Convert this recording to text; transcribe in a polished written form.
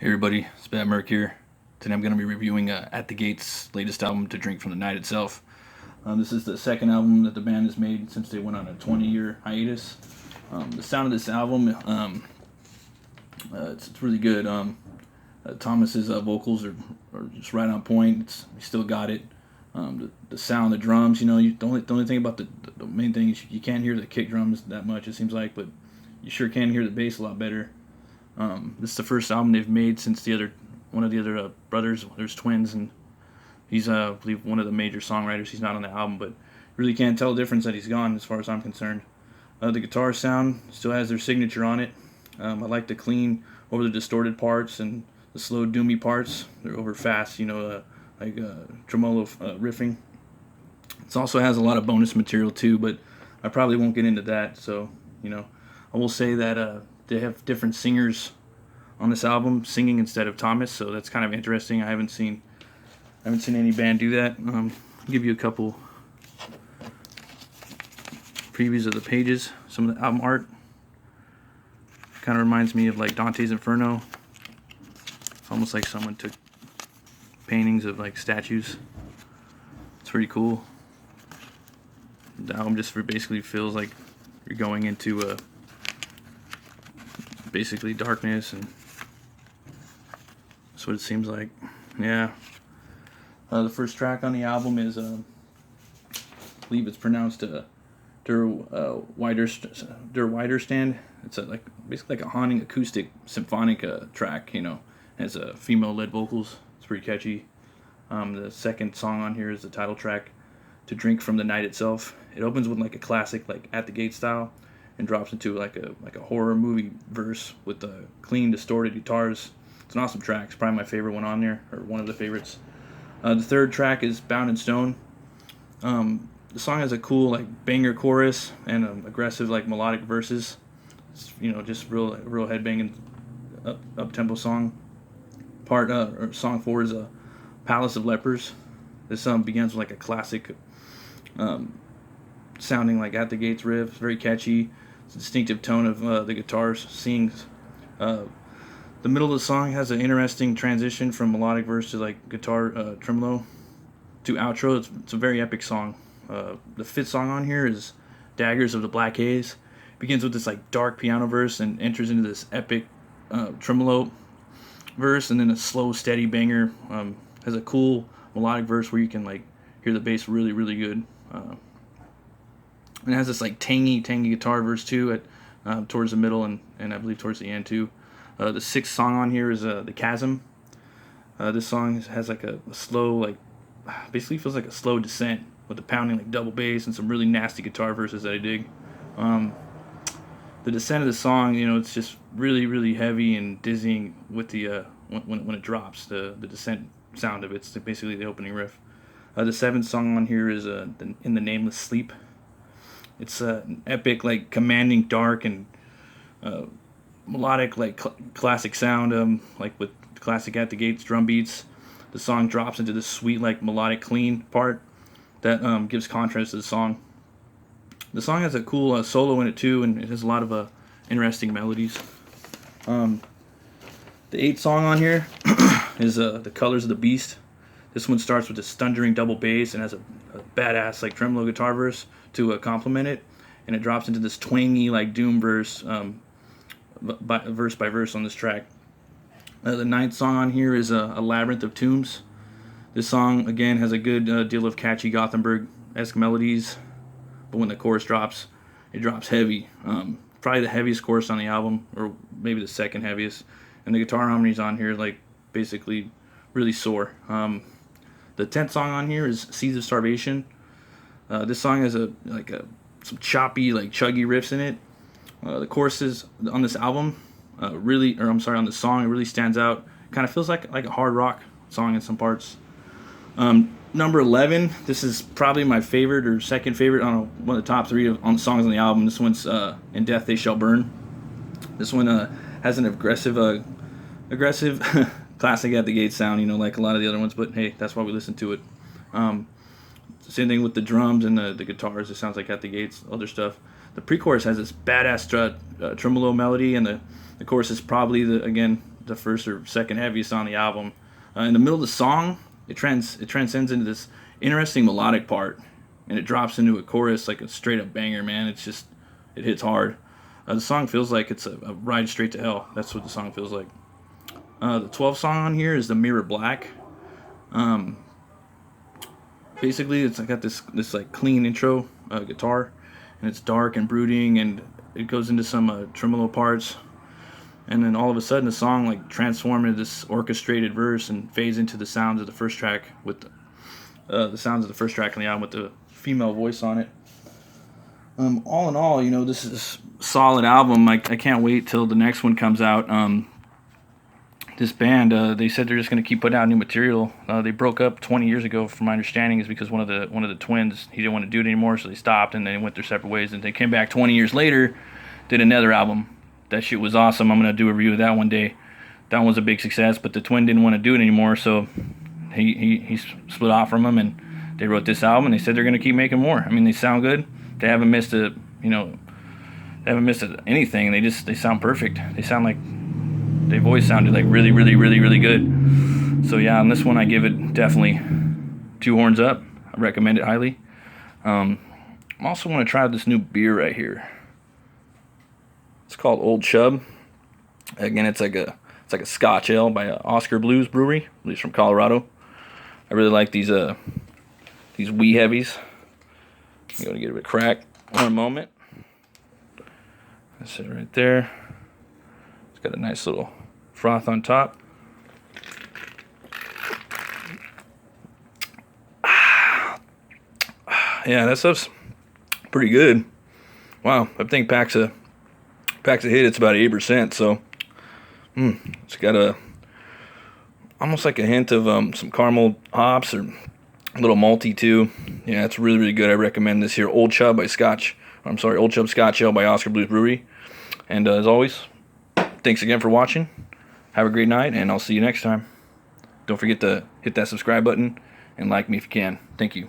Hey everybody, it's Bad Merc here. Today I'm going to be reviewing At the Gates' latest album, To Drink from the Night Itself. This is the second album that the band has made since they went on a 20-year hiatus. The sound of this album, it's really good. Thomas's vocals are just right on point. He still got it. The sound, the drums, the only thing about the main thing is you can't hear the kick drums that much, it seems like, but you sure can hear the bass a lot better. This is the first album they've made since one of the other brothers. There's twins, and he's I believe one of the major songwriters. He's not on the album, but really can't tell the difference that he's gone as far as I'm concerned. The guitar sound still has their signature on it. I like the clean over the distorted parts and the slow doomy parts. They're over fast, like tremolo riffing. It also has a lot of bonus material too, but I probably won't get into that. So I will say that they have different singers on this album singing instead of Thomas, so that's kind of interesting. I haven't seen any band do that. I'll give you a couple previews of the pages. Some of the album art kind of reminds me of like Dante's Inferno. It's almost like someone took paintings of like statues. It's pretty cool. The album just basically feels like you're going into basically darkness, and that's what it seems like. Yeah. The first track on the album is I believe it's pronounced Der WIDERSTRAND. It's basically like a haunting acoustic symphonic track. It has female-led vocals. It's pretty catchy. The second song on here is the title track, To Drink from the Night Itself. It opens with like a classic like At the Gate style, and drops into like a horror movie verse with clean distorted guitars. It's an awesome track. It's probably my favorite one on there, or one of the favorites. The third track is Bound in Stone. The song has a cool like banger chorus and aggressive like melodic verses. It's just real headbanging up tempo song. Song 4 is Palace of Lepers. This begins with like a classic sounding like At the Gates riff. It's very catchy. It's a distinctive tone of the guitars sings. The middle of the song has an interesting transition from melodic verse to like guitar tremolo to outro. It's a very epic song. The fifth song on here is Daggers of the Black Haze. It begins with this like dark piano verse and enters into this epic tremolo verse, and then a slow steady banger. Has a cool melodic verse where you can like hear the bass really good. And it has this like tangy guitar verse too at towards the middle and I believe towards the end too. The sixth song on here is the CHASM. This song has like a slow, like basically feels like a slow descent with the pounding like double bass and some really nasty guitar verses that I dig. The descent of the song, it's just really heavy and dizzying with the when it drops. The descent sound of it's basically the opening riff. The seventh song on here is In the Nameless Sleep. It's an epic, like commanding, dark, and melodic, like classic sound, like with classic At the Gates drum beats. The song drops into this sweet, like melodic, clean part that gives contrast to the song. The song has a cool solo in it too, and it has a lot of interesting melodies. The eighth song on here is The Colors of the Beast. This one starts with this thundering double bass and has a badass like tremolo guitar verse to complement it, and it drops into this twangy like doom verse, verse by verse on this track. The ninth song on here is a Labyrinth of Tombs. This song again has a good deal of catchy Gothenburg-esque melodies, but when the chorus drops, it drops heavy. Probably the heaviest chorus on the album, or maybe the second heaviest. And the guitar harmonies on here like basically really soar. The 10th song on here is Seeds of Starvation. This song has some choppy, like chuggy riffs in it. The choruses on this album on the song, it really stands out. Kind of feels like a hard rock song in some parts. Number 11, this is probably my favorite or second favorite, I don't know, one of the top 3 on the songs on the album. This one's In Death They Shall Burn. This one has an aggressive classic At the Gate sound, like a lot of the other ones, but hey, that's why we listen to it. Same thing with the drums and the guitars. It sounds like At the Gates, other stuff. The pre-chorus has this badass tremolo melody, and the chorus is probably the the first or second heaviest on the album. In the middle of the song, it transcends into this interesting melodic part, and it drops into a chorus like a straight up banger, man. It hits hard. The song feels like it's a ride straight to hell. That's what the song feels like. The 12th song on here is the Mirror Black. Basically, it's got this like clean intro guitar, and it's dark and brooding, and it goes into some tremolo parts, and then all of a sudden the song like transforms into this orchestrated verse and fades into the sounds of the first track with the sounds of the first track on the album with the female voice on it. All in all, this is a solid album. I can't wait till the next one comes out. This band, they said they're just going to keep putting out new material. They broke up 20 years ago, from my understanding, is because one of the twins, he didn't want to do it anymore, so they stopped and they went their separate ways. And they came back 20 years later, did another album. That shit was awesome. I'm going to do a review of that one day. That one was a big success, but the twin didn't want to do it anymore, so he split off from them, and they wrote this album. And they said they're going to keep making more. I mean, they sound good. They haven't missed anything. They sound perfect. They sound like. Their voice sounded like really, really, really, really good. So yeah, on this one I give it definitely 2 horns up. I recommend it highly. I also want to try this new beer right here. It's called Old Chub. Again, it's like a Scotch ale by Oscar Blues Brewery. He's from Colorado. I really like these wee heavies. I'm gonna give it a crack. One moment. That's it right there. It's got a nice little froth on top. Yeah, that stuff's pretty good. Wow, I think packs a hit. It's about 8%, so it's got almost like a hint of some caramel hops, or a little malty too. Yeah, it's really, really good. I recommend this here, Old Chub Scotch Ale by Oscar Blues Brewery. And as always, thanks again for watching. Have a great night, and I'll see you next time. Don't forget to hit that subscribe button and like me if you can. Thank you.